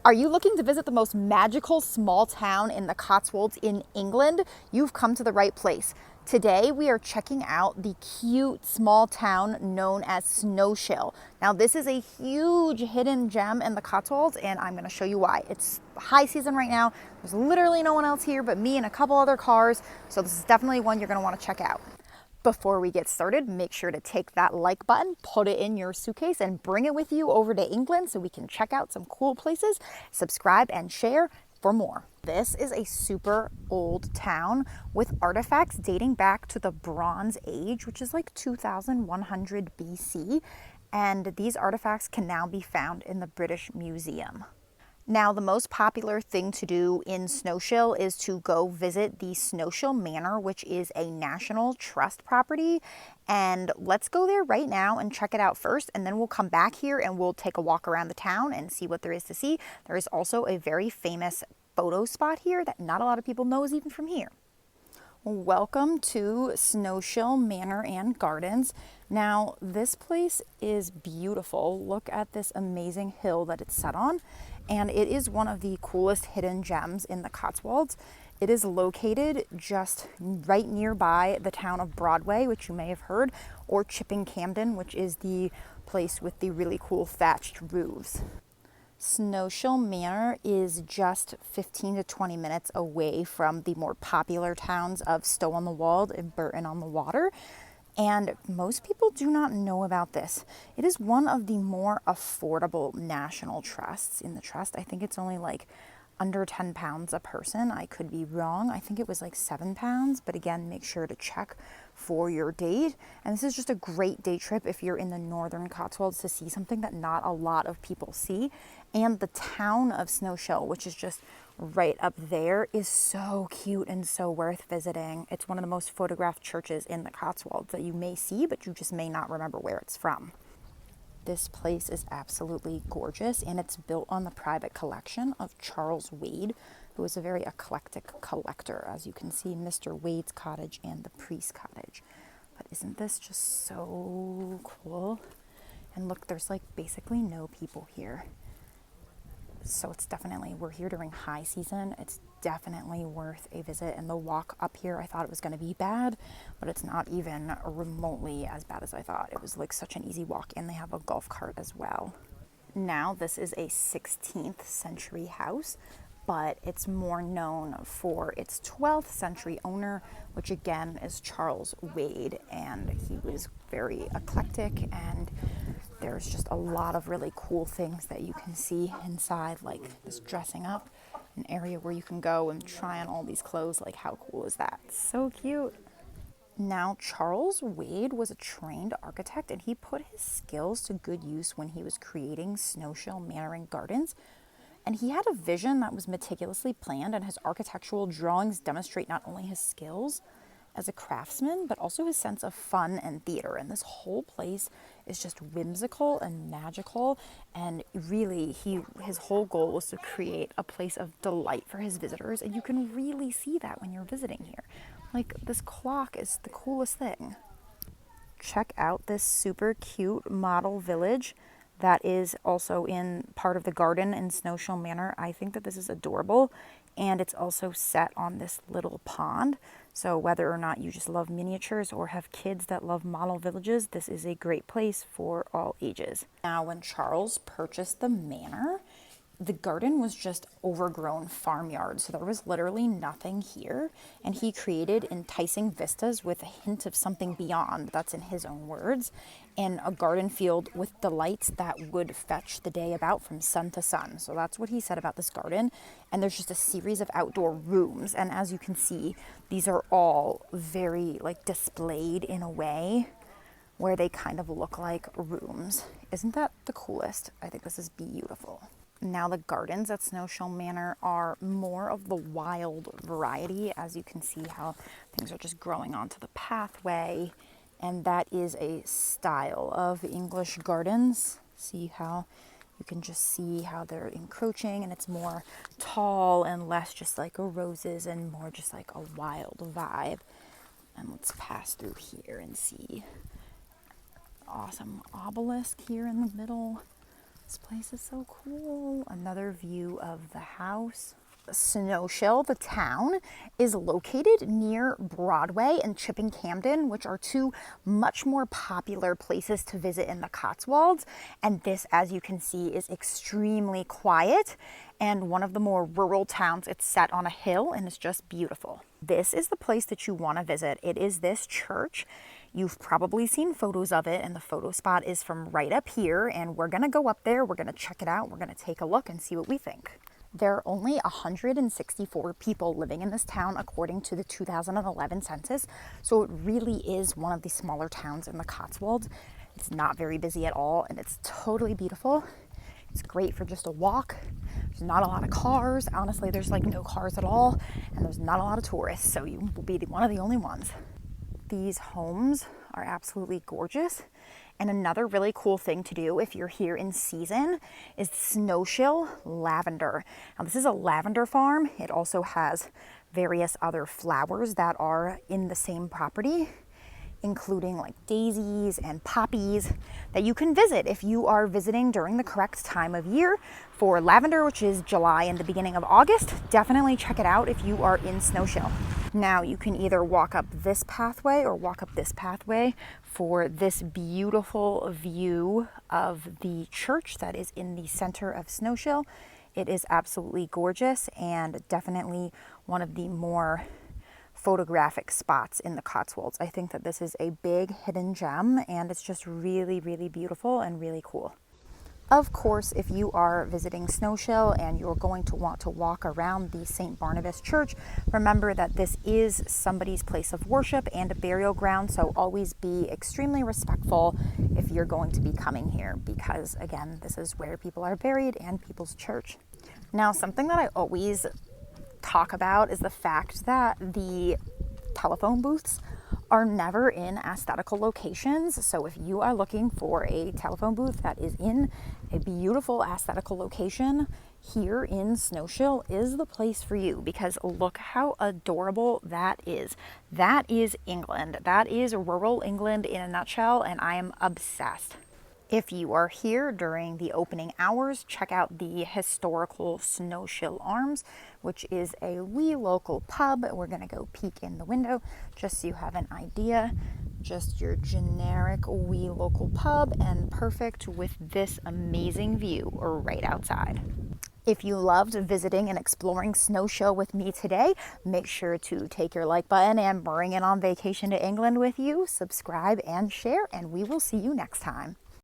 Are you looking to visit the most magical small town in the Cotswolds in England? You've come to the right place. Today we are checking out the cute small town known as Snowshill. Now this is a huge hidden gem in the Cotswolds and I'm going to show you why. It's high season right now. There's literally no one else here but me and a couple other cars. So this is definitely one you're going to want to check out. Before we get started, make sure to take that like button, put it in your suitcase, and bring it with you over to England so we can check out some cool places. Subscribe and share for more. This is a super old town with artifacts dating back to the Bronze Age, which is like 2100 BC. And these artifacts can now be found in the British Museum. Now, the most popular thing to do in Snowshill is to go visit the Snowshill Manor, which is a National Trust property. And let's go there right now and check it out first. And then we'll come back here and we'll take a walk around the town and see what there is to see. There is also a very famous photo spot here that not a lot of people know is even from here. Welcome to Snowshill Manor and Gardens. Now, this place is beautiful. Look at this amazing hill that it's set on. And it is one of the coolest hidden gems in the Cotswolds. It is located just right nearby the town of Broadway, which you may have heard, or Chipping Campden, which is the place with the really cool thatched roofs. Snowshill Manor is just 15 to 20 minutes away from the more popular towns of Stow-on-the-Wold and Burton-on-the-Water. And most people do not know about this. It is one of the more affordable national trusts in the trust. I think it's only like under £10 a person. I could be wrong. I think it was like £7, but again, make sure to check for your date. And this is just a great day trip if you're in the northern Cotswolds to see something that not a lot of people see. And the town of Snowshill, which is just right up there, is so cute and so worth visiting. It's one of the most photographed churches in the Cotswolds that you may see, but you just may not remember where it's from. This place is absolutely gorgeous, and it's built on the private collection of Charles Wade, who is a very eclectic collector. As you can see, Mr. Wade's cottage and the priest's cottage. But isn't this just so cool? And look, there's like basically no people here. So it's definitely, we're here during high season. It's definitely worth a visit. And the walk up here, I thought it was going to be bad, but it's not even remotely as bad as I thought. It was like such an easy walk, and they have a golf cart as well. Now, this is a 16th century house, but it's more known for its 12th century owner, which again is Charles Wade, and he was very eclectic, and there's just a lot of really cool things that you can see inside, like this dressing up, an area where you can go and try on all these clothes. Like, how cool is that? So cute. Now, Charles Wade was a trained architect, and he put his skills to good use when he was creating Snowshill Manor and Gardens. And he had a vision that was meticulously planned, and his architectural drawings demonstrate not only his skills as a craftsman, but also his sense of fun and theater. And this whole place is just whimsical and magical. And really, his whole goal was to create a place of delight for his visitors. And you can really see that when you're visiting here. Like, this clock is the coolest thing. Check out this super cute model village that is also in part of the garden in Snowshill Manor. I think that this is adorable. And it's also set on this little pond. So whether or not you just love miniatures or have kids that love model villages, this is a great place for all ages. Now, when Charles purchased the manor, the garden was just overgrown farmyard, so there was literally nothing here, and he created enticing vistas with a hint of something beyond. That's in his own words, and a garden field with delights that would fetch the day about from sun to sun. So that's what he said about this garden. And there's just a series of outdoor rooms, and as you can see, these are all very like displayed in a way where they kind of look like rooms. Isn't that the coolest? I think this is beautiful. Now, the gardens at Snowshill Manor are more of the wild variety. As you can see how things are just growing onto the pathway. And that is a style of English gardens. See how you can just see how they're encroaching, and it's more tall and less just like roses and more just like a wild vibe. And let's pass through here and see awesome obelisk here in the middle. This place is so cool. Another view of the house. Snowshill, the town, is located near Broadway and Chipping Campden, which are two much more popular places to visit in the Cotswolds. And this, as you can see, is extremely quiet and one of the more rural towns. It's set on a hill and it's just beautiful. This is the place that you want to visit. It is this church. You've probably seen photos of it, and the photo spot is from right up here, and we're gonna go up there, we're gonna check it out, we're gonna take a look and see what we think. There are only 164 people living in this town according to the 2011 census, so it really is one of the smaller towns in the Cotswolds. It's not very busy at all, and it's totally beautiful. It's great for just a walk. There's not a lot of cars. Honestly, there's like no cars at all, and there's not a lot of tourists, so you will be one of the only ones. These homes are absolutely gorgeous. And another really cool thing to do if you're here in season is Snowshill Lavender. Now, this is a lavender farm. It also has various other flowers that are in the same property, including like daisies and poppies that you can visit if you are visiting during the correct time of year. For lavender, which is July and the beginning of August, definitely check it out if you are in Snowshill. Now, you can either walk up this pathway or walk up this pathway for this beautiful view of the church that is in the center of Snowshill. It is absolutely gorgeous and definitely one of the more photographic spots in the Cotswolds. I think that this is a big hidden gem, and it's just really, really beautiful and really cool. Of course, if you are visiting Snowshill and you're going to want to walk around the St. Barnabas Church, remember that this is somebody's place of worship and a burial ground, so always be extremely respectful if you're going to be coming here, because again, this is where people are buried and people's church. Now, something that I always talk about is the fact that the telephone booths are never in aesthetical locations. So if you are looking for a telephone booth that is in a beautiful aesthetical location, here in Snowshill is the place for you, because look how adorable that is. That is England. That is rural England in a nutshell, and I am obsessed. If you are here during the opening hours, check out the historical Snowshill Arms, which is a wee local pub. We're going to go peek in the window just so you have an idea. Just your generic wee local pub, and perfect with this amazing view right outside. If you loved visiting and exploring Snowshill with me today, make sure to take your like button and bring it on vacation to England with you. Subscribe and share, and we will see you next time.